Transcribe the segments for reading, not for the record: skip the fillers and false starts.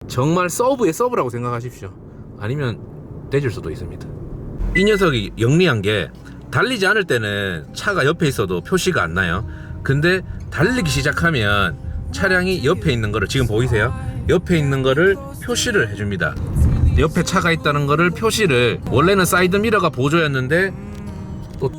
정말 서브의 서브라고 생각하십시오. 아니면 떼질 수도 있습니다. 이 녀석이 영리한 게 달리지 않을 때는 차가 옆에 있어도 표시가 안 나요. 근데 달리기 시작하면 차량이 옆에 있는 거를, 지금 보이세요? 옆에 있는 거를 표시를 해줍니다. 옆에 차가 있다는 거를 표시를, 원래는 사이드 미러가 보조였는데 또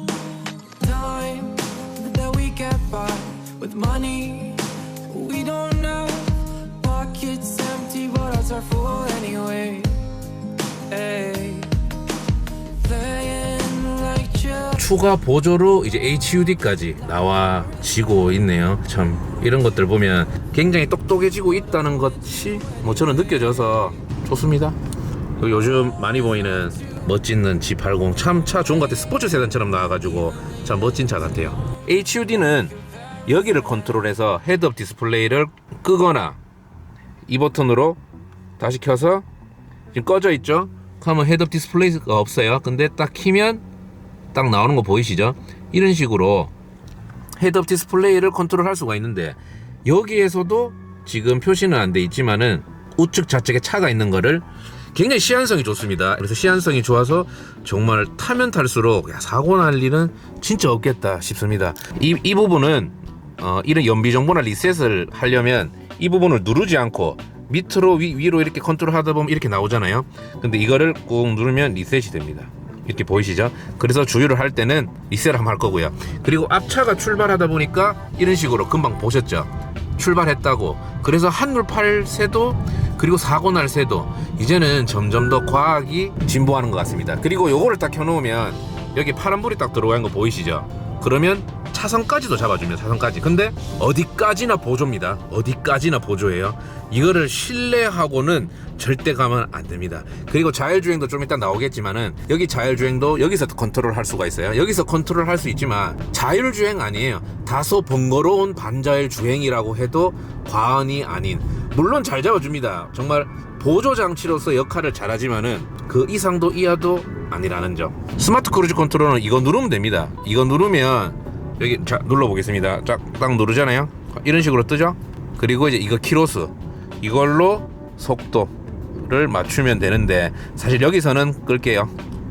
추가 보조로 이제 HUD까지 나와지고 있네요. 참 이런 것들 보면 굉장히 똑똑해지고 있다는 것이 뭐 저는 느껴져서 좋습니다. 그리고 요즘 많이 보이는 멋진 G80 참 차 좋은 것 같아요. 스포츠 세단처럼 나와가지고 참 멋진 차 같아요. HUD는 여기를 컨트롤해서 헤드업 디스플레이를 끄거나 이 버튼으로 다시 켜서, 지금 꺼져 있죠? 그러면 헤드업 디스플레이가 없어요. 근데 딱 키면 딱 나오는 거 보이시죠? 이런 식으로 헤드업 디스플레이를 컨트롤할 수가 있는데, 여기에서도 지금 표시는 안 돼 있지만은 우측 좌측에 차가 있는 거를, 굉장히 시안성이 좋습니다. 그래서 시안성이 좋아서 정말 타면 탈수록 사고 날 일은 진짜 없겠다 싶습니다. 이 부분은 이런 연비 정보나 리셋을 하려면 이 부분을 누르지 않고 밑으로 위로 이렇게 컨트롤 하다 보면 이렇게 나오잖아요. 근데 이거를 꾹 누르면 리셋이 됩니다. 이렇게 보이시죠? 그래서 주유를 할 때는 리셋을 한번 할 거고요. 그리고 앞차가 출발하다 보니까 이런 식으로 금방 보셨죠? 출발했다고. 그래서 한눈 팔 새도, 그리고 사고 날 새도 이제는 점점 더 과학이 진보하는 것 같습니다. 그리고 요거를 딱 켜놓으면 여기 파란불이 딱 들어간 거 보이시죠? 그러면 차선까지도 잡아줍니다. 차선까지. 근데 어디까지나 보조입니다. 어디까지나 보조예요. 이거를 신뢰하고는 절대 가면 안 됩니다. 그리고 자율주행도 좀 이따 나오겠지만은, 여기 자율주행도 여기서 컨트롤 할 수가 있어요. 여기서 컨트롤 할 수 있지만 자율주행 아니에요. 다소 번거로운 반자율주행이라고 해도 과언이 아닌, 물론 잘 잡아줍니다. 정말 보조장치로서 역할을 잘하지만은 그 이상도 이하도 아니라는 점. 스마트 크루즈 컨트롤은 이거 누르면 됩니다. 이거 누르면 여기, 자, 눌러보겠습니다. 딱 누르잖아요. 이런 식으로 뜨죠. 그리고 이제 이거 키로수, 이걸로 속도를 맞추면 되는데, 사실 여기서는 끌게요.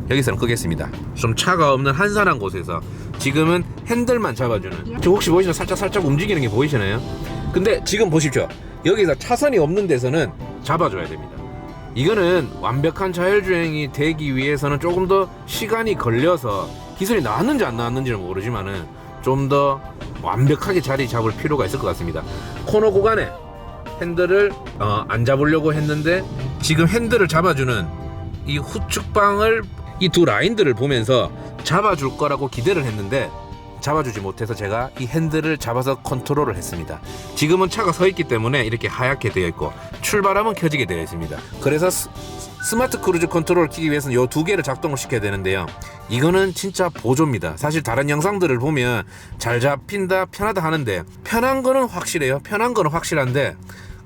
여기서는 끄겠습니다. 좀 차가 없는 한산한 곳에서 지금은 핸들만 잡아주는, 저 혹시 보이시나요? 살짝 움직이는 게 보이시나요? 근데 지금 보십시오. 여기서 차선이 없는 데서는 잡아줘야 됩니다. 이거는 완벽한 자율주행이 되기 위해서는 조금 더 시간이 걸려서 기술이 나왔는지 안 나왔는지는 모르지만은 좀 더 완벽하게 자리 잡을 필요가 있을 것 같습니다. 코너 구간에 핸들을 안 잡으려고 했는데, 지금 핸들을 잡아주는 이 후측방을, 이 두 라인들을 보면서 잡아줄 거라고 기대를 했는데 잡아주지 못해서 제가 이 핸들을 잡아서 컨트롤을 했습니다. 지금은 차가 서 있기 때문에 이렇게 하얗게 되어 있고, 출발하면 켜지게 되어 있습니다. 그래서 스마트 크루즈 컨트롤을 켜기 위해서는 이 두 개를 작동을 시켜야 되는데요. 이거는 진짜 보조입니다. 사실 다른 영상들을 보면 잘 잡힌다, 편하다 하는데, 편한 거는 확실해요. 편한 거는 확실한데,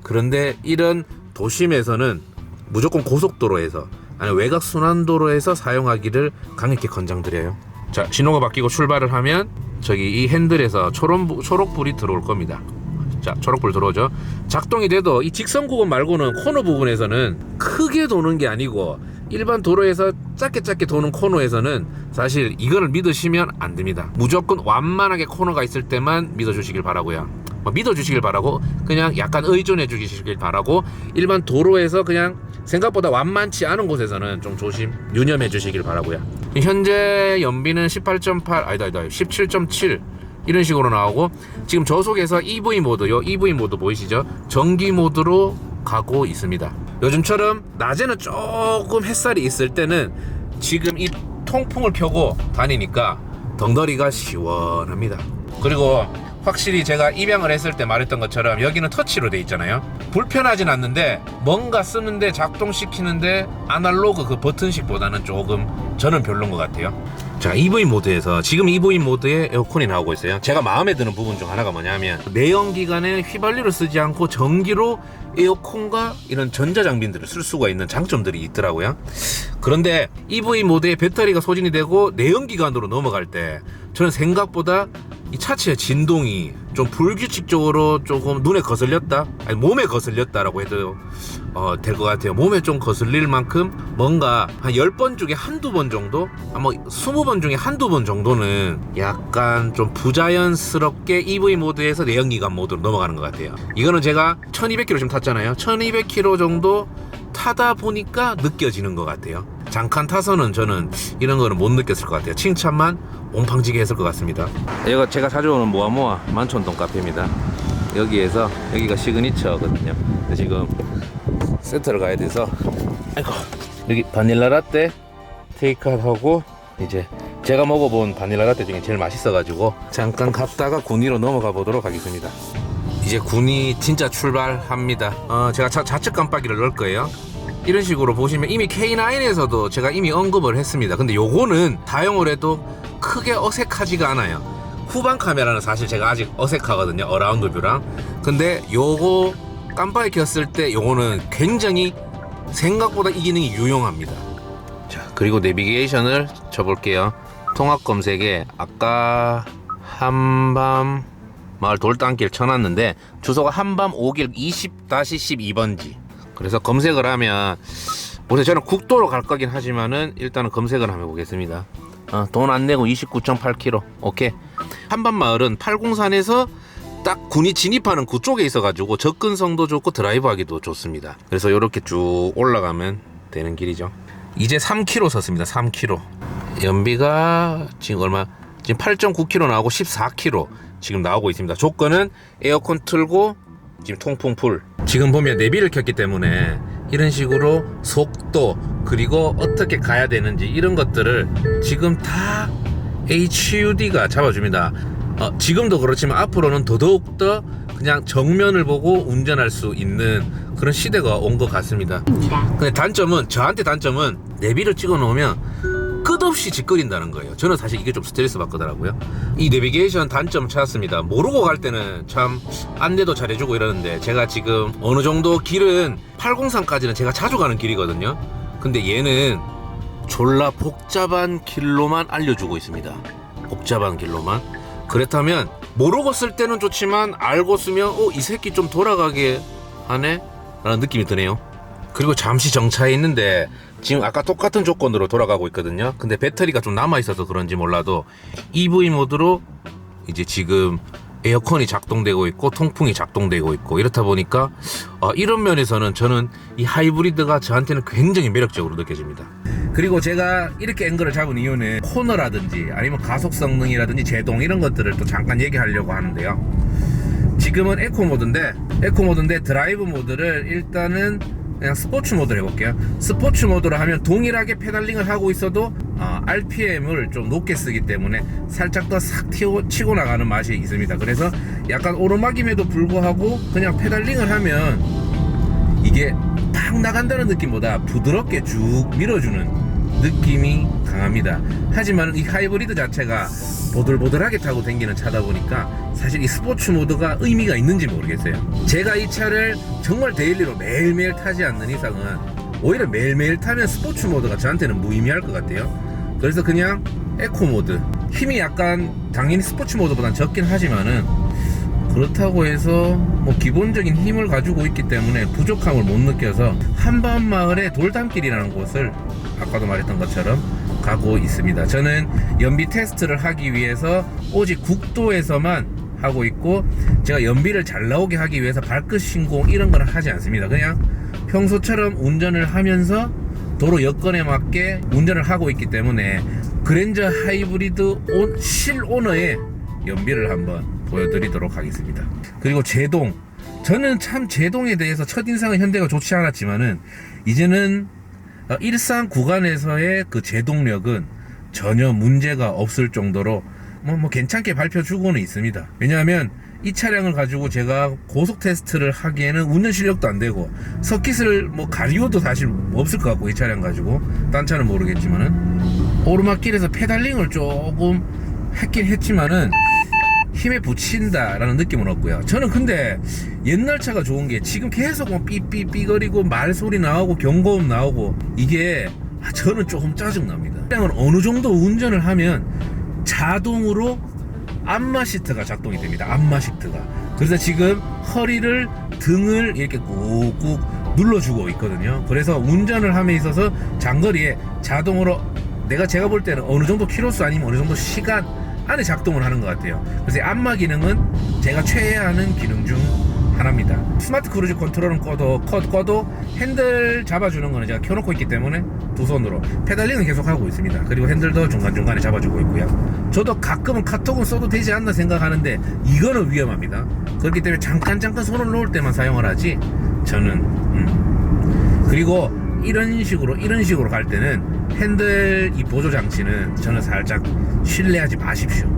그런데 이런 도심에서는 무조건 고속도로에서, 아니 외곽 순환도로에서 사용하기를 강력히 권장드려요. 자, 신호가 바뀌고 출발을 하면 저기 이 핸들에서 초록불이 들어올 겁니다. 자, 초록불 들어오죠. 작동이 돼도 이 직선 구간 말고는 코너 부분에서는 크게 도는 게 아니고, 일반 도로에서 짧게 도는 코너에서는 사실 이거를 믿으시면 안 됩니다. 무조건 완만하게 코너가 있을 때만 믿어주시길 바라고요. 믿어주시길 바라고, 그냥 약간 의존해 주시길 바라고, 일반 도로에서 그냥 생각보다 완만치 않은 곳에서는 좀 유념해 주시길 바라고요. 현재 연비는 17.7 이런 식으로 나오고, 지금 저속에서 EV 모드, 요 EV 모드 보이시죠? 전기 모드로 가고 있습니다. 요즘처럼 낮에는 조금 햇살이 있을 때는 지금 이 통풍을 켜고 다니니까 덩더리가 시원합니다. 그리고 확실히 제가 입양을 했을 때 말했던 것처럼 여기는 터치로 돼 있잖아요. 불편하진 않는데 뭔가 쓰는데, 작동시키는데 아날로그 그 버튼식보다는 조금 저는 별론 것 같아요. 자, EV 모드에서 지금 EV 모드에 에어컨이 나오고 있어요. 제가 마음에 드는 부분 중 하나가 뭐냐면, 내연기관에 휘발유를 쓰지 않고 전기로 에어컨과 이런 전자장비들을 쓸 수가 있는 장점들이 있더라고요. 그런데 EV 모드에 배터리가 소진이 되고 내연기관으로 넘어갈 때 저는 생각보다 이 차체의 진동이 좀 불규칙적으로 조금 눈에 거슬렸다, 아니 몸에 거슬렸다라고 해도 될 것 같아요. 몸에 좀 거슬릴 만큼 뭔가 한 10번 중에 한두 번 정도, 아마 20번 중에 한두 번 정도는 약간 좀 부자연스럽게 EV 모드에서 내연기관 모드로 넘어가는 것 같아요. 이거는 제가 1200km 지금 탔잖아요. 1200km 정도 타다 보니까 느껴지는 것 같아요. 잠깐 타서는 저는 이런 거는 못 느꼈을 것 같아요. 칭찬만 옹팡지게 했을 것 같습니다. 이거 제가 자주 오는 모아모아 만촌동 카페입니다. 여기에서, 여기가 시그니처거든요. 근데 지금 센터를 가야 돼서, 아이고, 여기 바닐라 라떼 테이크아웃하고, 이제 제가 먹어본 바닐라 라떼 중에 제일 맛있어가지고 잠깐 갔다가 군위로 넘어가 보도록 하겠습니다. 이제 군위 진짜 출발합니다. 제가 좌측 깜빡이를 넣을 거예요. 이런 식으로 보시면 이미 K9에서도 제가 이미 언급을 했습니다. 근데 요거는 다용을 해도 크게 어색하지가 않아요. 후방 카메라는 사실 제가 아직 어색하거든요. 어라운드 뷰랑. 근데 요거 깜빡이 켰을 때 요거는 굉장히 생각보다 이 기능이 유용합니다. 자, 그리고 내비게이션을 쳐볼게요. 통합 검색에 아까 한밤 마을 돌담길 쳐놨는데 주소가 한밤 5길 20-12번지. 그래서 검색을 하면, 보세요, 저는 국도로 갈 거긴 하지만은 일단은 검색을 한번 해보겠습니다. 돈 안 내고 29.8km. 오케이. 한밤마을은 팔공산에서 딱 군이 진입하는 그쪽에 있어가지고 접근성도 좋고 드라이브하기도 좋습니다. 그래서 이렇게 쭉 올라가면 되는 길이죠. 이제 3km 섰습니다. 3km. 연비가 지금 얼마? 지금 8.9km 나오고 14km 지금 나오고 있습니다. 조건은 에어컨 틀고 지금 통풍 풀. 지금 보면 내비를 켰기 때문에 이런 식으로 속도, 그리고 어떻게 가야 되는지 이런 것들을 지금 다 HUD가 잡아줍니다. 지금도 그렇지만 앞으로는 더더욱더 그냥 정면을 보고 운전할 수 있는 그런 시대가 온 것 같습니다. 근데 단점은, 저한테 단점은 내비를 찍어 놓으면 끝없이 짓거린다는 거예요. 저는 사실 이게 좀 스트레스 받거든요. 이 내비게이션 단점 찾았습니다. 모르고 갈 때는 참 안내도 잘해주고 이러는데, 제가 지금 어느 정도 길은 803까지는 제가 자주 가는 길이거든요. 근데 얘는 졸라 복잡한 길로만 알려주고 있습니다. 복잡한 길로만. 그렇다면 모르고 쓸 때는 좋지만 알고 쓰면 이 새끼 좀 돌아가게 하네? 라는 느낌이 드네요. 그리고 잠시 정차해 있는데 지금 아까 똑같은 조건으로 돌아가고 있거든요. 근데 배터리가 좀 남아있어서 그런지 몰라도 EV 모드로 이제 지금 에어컨이 작동되고 있고 통풍이 작동되고 있고, 이렇다 보니까 이런 면에서는 저는 이 하이브리드가 저한테는 굉장히 매력적으로 느껴집니다. 그리고 제가 이렇게 앵글을 잡은 이유는 코너라든지 아니면 가속 성능이라든지 제동 이런 것들을 또 잠깐 얘기하려고 하는데요. 지금은 에코 모드인데 드라이브 모드를 일단은 그냥 스포츠 모드로 해볼게요. 스포츠 모드로 하면 동일하게 페달링을 하고 있어도 RPM을 좀 높게 쓰기 때문에 살짝 더 싹 치고 나가는 맛이 있습니다. 그래서 약간 오르막임에도 불구하고 그냥 페달링을 하면 이게 팍 나간다는 느낌보다 부드럽게 쭉 밀어주는 느낌이 강합니다. 하지만 이 하이브리드 자체가 보들보들하게 타고 다니는 차다 보니까 사실 이 스포츠 모드가 의미가 있는지 모르겠어요. 제가 이 차를 정말 데일리로 매일매일 타지 않는 이상은 오히려 매일매일 타면 스포츠 모드가 저한테는 무의미할 것 같아요. 그래서 그냥 에코 모드, 힘이 약간 당연히 스포츠 모드보다는 적긴 하지만은 그렇다고 해서 뭐 기본적인 힘을 가지고 있기 때문에 부족함을 못 느껴서 한밤마을의 돌담길이라는 곳을 아까도 말했던 것처럼 가고 있습니다. 저는 연비 테스트를 하기 위해서 오직 국도에서만 하고 있고, 제가 연비를 잘 나오게 하기 위해서 발끝 신공 이런 거는 하지 않습니다. 그냥 평소처럼 운전을 하면서 도로 여건에 맞게 운전을 하고 있기 때문에 그랜저 하이브리드 실오너의 연비를 한번 보여드리도록 하겠습니다. 그리고 제동, 저는 참 제동에 대해서 첫인상은 현대가 좋지 않았지만은 이제는 일상 구간에서의 그 제동력은 전혀 문제가 없을 정도로 뭐 괜찮게 밝혀주고는 있습니다. 왜냐하면 이 차량을 가지고 제가 고속 테스트를 하기에는 운전 실력도 안 되고 서킷을 뭐 가리워도 사실 없을 것 같고, 이 차량 가지고 딴 차는 모르겠지만은 오르막길에서 페달링을 조금 했긴 했지만은 힘에 붙인다라는 느낌은 없고요. 저는 근데 옛날 차가 좋은 게 지금 계속 뭐 삐삐삐거리고 말소리 나오고 경고음 나오고, 이게 저는 조금 짜증납니다. 차량을 어느 정도 운전을 하면 자동으로 안마 시트가 작동이 됩니다. 안마 시트가. 그래서 지금 허리를, 등을 이렇게 꾹꾹 눌러주고 있거든요. 그래서 운전을 함에 있어서 장거리에 자동으로 제가 볼 때는 어느 정도 키로수 아니면 어느 정도 시간 안에 작동을 하는 것 같아요. 그래서 안마 기능은 제가 최애하는 기능 중 하나입니다. 스마트 크루즈 컨트롤은 꺼도 핸들 잡아주는 거는 제가 켜놓고 있기 때문에 두 손으로 페달링은 계속 하고 있습니다. 그리고 핸들도 중간중간에 잡아주고 있고요. 저도 가끔은 카톡은 써도 되지 않나 생각하는데 이거는 위험합니다. 그렇기 때문에 잠깐 손을 놓을 때만 사용을 하지 저는 그리고 이런 식으로 갈 때는 핸들 이 보조 장치는 저는 살짝 신뢰하지 마십시오.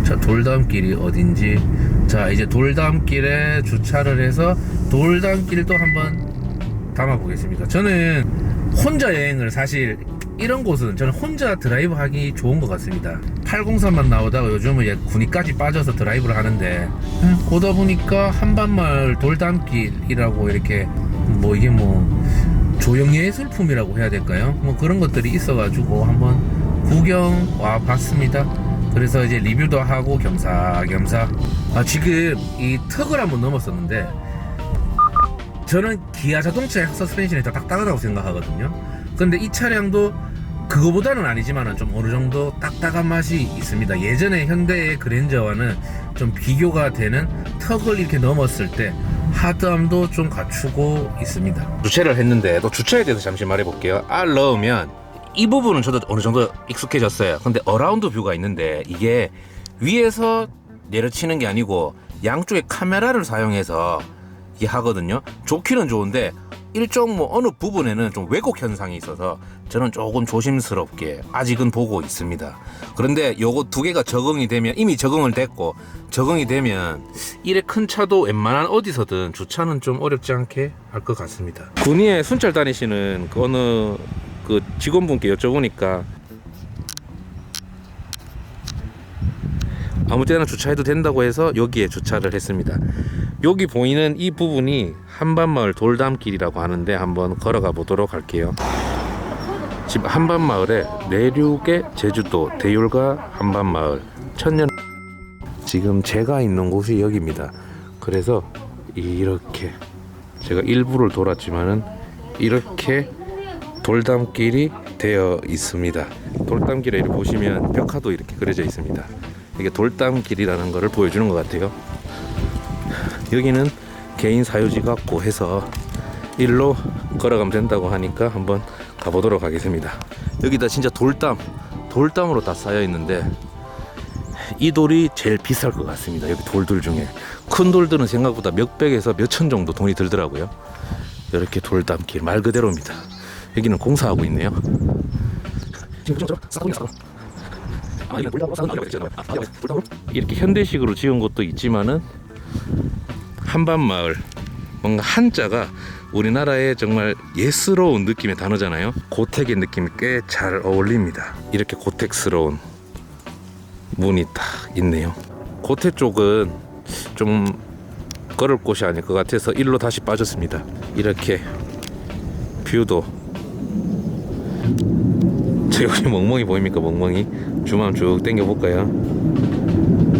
자, 돌담길이 어딘지. 자, 이제 돌담길에 주차를 해서 돌담길도 한번 담아 보겠습니다. 저는 혼자 여행을 사실 이런 곳은 저는 혼자 드라이브 하기 좋은 것 같습니다. 803만 나오다가 요즘은 군위까지 빠져서 드라이브를 하는데 보다 보니까 한반마을 돌담길이라고 이렇게 이게 조형예술품이라고 해야 될까요? 그런 것들이 있어가지고 한번 구경 와 봤습니다. 그래서 이제 리뷰도 하고 겸사겸사. 지금 이 턱을 한번 넘었었는데 저는 기아 자동차의 서스펜션이 더 딱딱하다고 생각하거든요. 근데 이 차량도 그거보다는 아니지만 좀 어느 정도 딱딱한 맛이 있습니다. 예전에 현대의 그랜저와는 좀 비교가 되는 턱을 이렇게 넘었을 때 하드함도 좀 갖추고 있습니다. 주차를 했는데 또 주차에 대해서 잠시 말해볼게요. R 넣으면 이 부분은 저도 어느 정도 익숙해졌어요. 근데 어라운드 뷰가 있는데 이게 위에서 내려치는 게 아니고 양쪽에 카메라를 사용해서 이게 하거든요. 좋기는 좋은데 일정 어느 부분에는 좀 왜곡 현상이 있어서 저는 조금 조심스럽게 아직은 보고 있습니다. 그런데 요거 두 개가 적응이 되면, 이미 적응을 됐고 적응이 되면 이래 큰 차도 웬만한 어디서든 주차는 좀 어렵지 않게 할 것 같습니다. 군위에 순찰 다니시는 어느 직원분께 여쭤보니까 아무 때나 주차해도 된다고 해서 여기에 주차를 했습니다. 여기 보이는 이 부분이 한반마을 돌담길이라고 하는데 한번 걸어가 보도록 할게요. 지금 한반마을에 내륙의 제주도 대율가 한반마을 천년, 지금 제가 있는 곳이 여기입니다. 그래서 이렇게 제가 일부를 돌았지만은 이렇게 돌담길이 되어 있습니다. 돌담길에 이렇게 보시면 벽화도 이렇게 그려져 있습니다. 이게 돌담길이라는 것을 보여주는 것 같아요. 여기는 개인 사유지 같고 해서 일로 걸어가면 된다고 하니까 한번 가보도록 하겠습니다. 여기다 진짜 돌담으로 다 쌓여 있는데 이 돌이 제일 비쌀 것 같습니다. 여기 돌들 중에 큰 돌들은 생각보다 몇백에서 몇천 정도 돈이 들더라고요. 이렇게 돌담길 말 그대로입니다. 여기는 공사하고 있네요. 이렇게 현대식으로 지은 것도 있지만은 한반마을, 뭔가 한자가 우리나라의 정말 예스러운 느낌의 단어잖아요. 고택의 느낌이 꽤 잘 어울립니다. 이렇게 고택스러운 문이 딱 있네요. 고택 쪽은 좀 걸을 곳이 아닐 것 같아서 일로 다시 빠졌습니다. 이렇게 뷰도, 저 여기 멍멍이 보입니까? 멍멍이 줌 한번 쭉 당겨볼까요?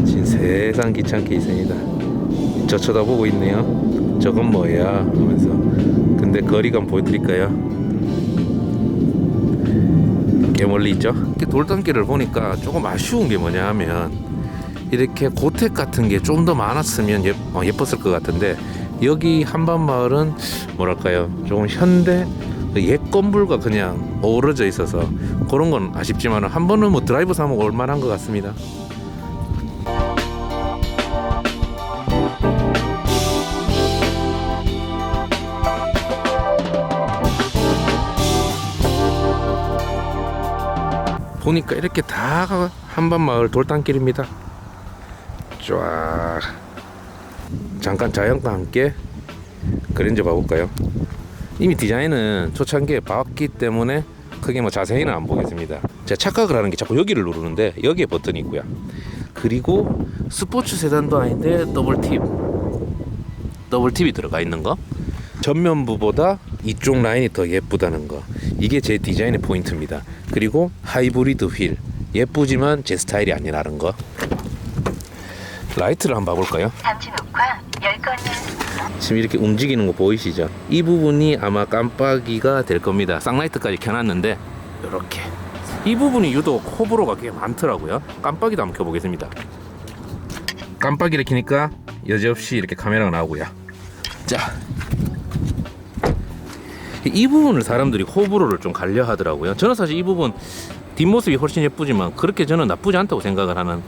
지금 세상 귀찮게 있습니다. 저 쳐다보고 있네요. 저건 뭐야 하면서. 근데 거리감 보여드릴까요? 꽤 멀리 있죠? 이렇게 돌담길을 보니까 조금 아쉬운 게 뭐냐 하면 이렇게 고택 같은 게 좀 더 많았으면 예뻤을 것 같은데 여기 한반마을은 뭐랄까요, 조금 현대 옛 건물과 그냥 어우러져 있어서 그런 건 아쉽지만 한 번은 드라이브 삼아 올 만한 것 같습니다. 보니까 이렇게 다 한반마을 돌담길입니다. 쫙. 잠깐 자연과 함께 그랜저 봐볼까요? 이미 디자인은 초창기에 봤기 때문에 크게 자세히는 안 보겠습니다. 제가 착각을 하는 게 자꾸 여기를 누르는데 여기에 버튼이 있고요. 그리고 스포츠 세단도 아닌데 더블 팁이 들어가 있는 거, 전면부보다 이쪽 라인이 더 예쁘다는 거, 이게 제 디자인의 포인트입니다. 그리고 하이브리드 휠, 예쁘지만 제 스타일이 아니라는 거. 라이트를 한번 봐볼까요? 잠시 녹화 10건을 지금 이렇게 움직이는 거 보이시죠? 이 부분이 아마 깜빡이가 될 겁니다. 쌍라이트까지 켜놨는데 이렇게 이 부분이 유독 호불호가 꽤 많더라고요. 깜빡이도 한번 켜보겠습니다. 깜빡이를 켜니까 여지없이 이렇게 카메라가 나오고요. 자, 이 부분을 사람들이 호불호를 좀 갈려 하더라고요. 저는 사실 이 부분 뒷모습이 훨씬 예쁘지만 그렇게 저는 나쁘지 않다고 생각을 하는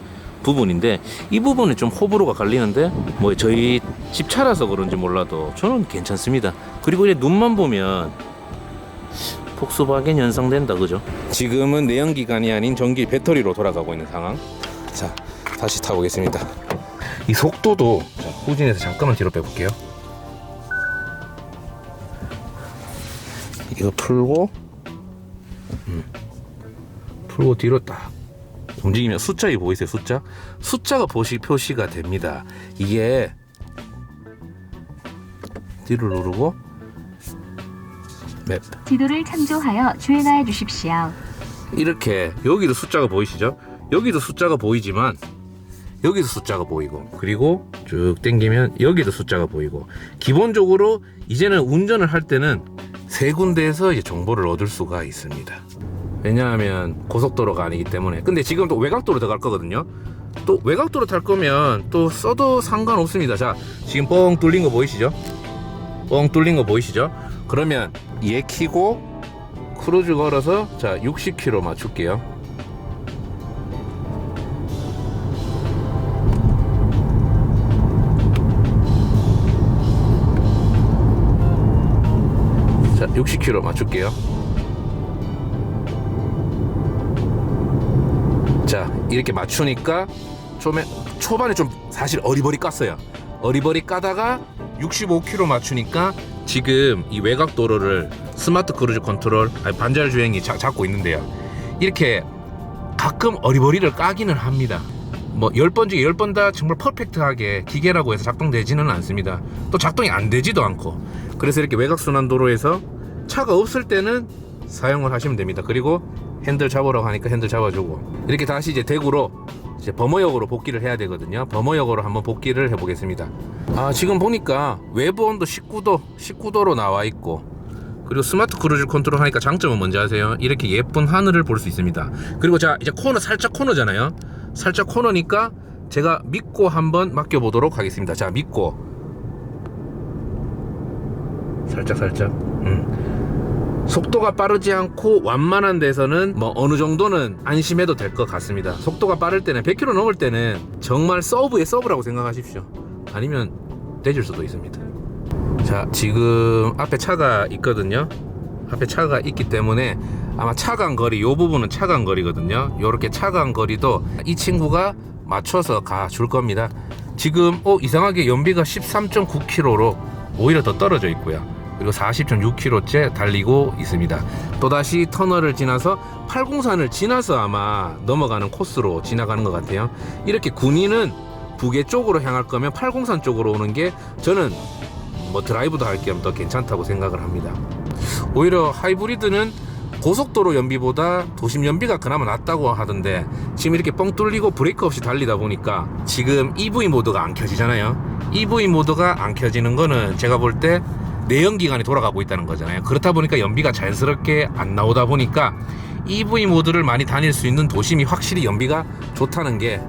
부분인데, 이 부분은 좀 호불호가 갈리는데 뭐 저희 집 차라서 그런지 몰라도 저는 괜찮습니다. 그리고 이제 눈만 보면 폭스바겐 연상된다, 그죠? 지금은 내연기관이 아닌 전기 배터리로 돌아가고 있는 상황. 자, 다시 타보겠습니다. 이 속도도 후진해서 잠깐만 뒤로 빼볼게요. 이거 풀고 풀고 뒤로 딱 움직이면 숫자 이 보이세요? 숫자가 표시가 됩니다. 이게 뒤를 누르고 맵 지도를 참조하여 주행하여 주십시오. 이렇게 여기도 숫자가 보이시죠? 여기도 숫자가 보이지만 여기도 숫자가 보이고, 그리고 쭉 당기면 여기도 숫자가 보이고, 기본적으로 이제는 운전을 할 때는 세 군데에서 이제 정보를 얻을 수가 있습니다. 왜냐하면 고속도로가 아니기 때문에. 근데 지금 또 외곽도로 들어갈 거거든요. 또 외곽도로 탈 거면 또 써도 상관없습니다. 자, 지금 뻥 뚫린 거 보이시죠? 뻥 뚫린 거 보이시죠? 그러면 얘 키고 크루즈 걸어서 자 60km 맞출게요. 자 60km 맞출게요. 자 이렇게 맞추니까 초반에 좀 사실 어리버리 깠어요. 어리버리 까다가 65km 맞추니까 지금 이 외곽도로를 스마트 크루즈 컨트롤 반절 주행이 잡고 있는데요. 이렇게 가끔 어리버리를 까기는 합니다. 뭐 10번 중에 10번 다 정말 퍼펙트하게 기계라고 해서 작동되지는 않습니다. 또 작동이 안 되지도 않고. 그래서 이렇게 외곽순환도로에서 차가 없을 때는 사용을 하시면 됩니다. 그리고 핸들 잡으라고 하니까 핸들 잡아주고, 이렇게 다시 이제 대구로 이제 범어역으로 복귀를 해야 되거든요. 범어역으로 한번 복귀를 해보겠습니다. 아, 지금 보니까 외부 온도 19도로 나와 있고, 그리고 스마트 크루즈 컨트롤 하니까 장점은 뭔지 아세요? 이렇게 예쁜 하늘을 볼 수 있습니다. 그리고 자 이제 살짝 코너잖아요. 살짝 코너니까 제가 믿고 한번 맡겨보도록 하겠습니다. 자, 믿고 살짝 속도가 빠르지 않고 완만한 데서는 뭐 어느 정도는 안심해도 될 것 같습니다. 속도가 빠를 때는 100km 넘을 때는 정말 서브라고 생각하십시오. 아니면 되질 수도 있습니다. 자, 지금 앞에 차가 있거든요. 앞에 차가 있기 때문에 아마 차간 거리, 이 부분은 차간 거리거든요. 요렇게 차간 거리도 이 친구가 맞춰서 가줄 겁니다. 지금 이상하게 연비가 13.9km로 오히려 더 떨어져 있고요. 그리고 40.6km째 달리고 있습니다. 또다시 터널을 지나서 팔공산을 지나서 아마 넘어가는 코스로 지나가는 것 같아요. 이렇게 군인은 북해 쪽으로 향할 거면 팔공산 쪽으로 오는 게 저는 뭐 드라이브도 할 겸 더 괜찮다고 생각을 합니다. 오히려 하이브리드는 고속도로 연비보다 도심 연비가 그나마 낫다고 하던데, 지금 이렇게 뻥 뚫리고 브레이크 없이 달리다 보니까 지금 EV 모드가 안 켜지잖아요. EV 모드가 안 켜지는 거는 제가 볼 때 내연기관이 돌아가고 있다는 거잖아요. 그렇다 보니까 연비가 자연스럽게 안 나오다 보니까 EV 모드를 많이 다닐 수 있는 도심이 확실히 연비가 좋다는 게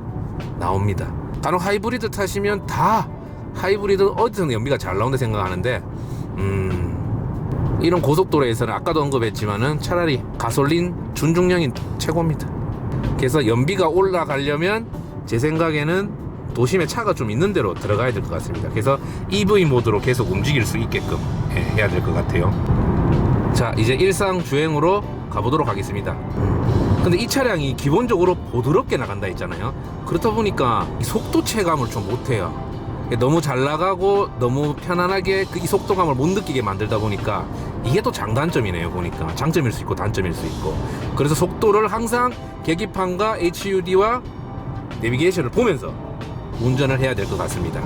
나옵니다. 간혹 하이브리드 타시면 다 하이브리드 어디서는 연비가 잘 나온다 생각하는데, 이런 고속도로에서는 아까도 언급했지만은 차라리 가솔린 준중량이 최고입니다. 그래서 연비가 올라가려면 제 생각에는 도심에 차가 좀 있는 데로 들어가야 될 것 같습니다. 그래서 EV 모드로 계속 움직일 수 있게끔 해야 될 것 같아요. 자, 이제 일상 주행으로 가보도록 하겠습니다. 근데 이 차량이 기본적으로 부드럽게 나간다 했잖아요. 그렇다 보니까 이 속도 체감을 좀 못해요. 너무 잘 나가고 너무 편안하게 이 속도감을 못 느끼게 만들다 보니까 이게 또 장단점이네요. 보니까 장점일 수 있고 단점일 수 있고. 그래서 속도를 항상 계기판과 HUD와 내비게이션을 보면서 운전을 해야 될 것 같습니다.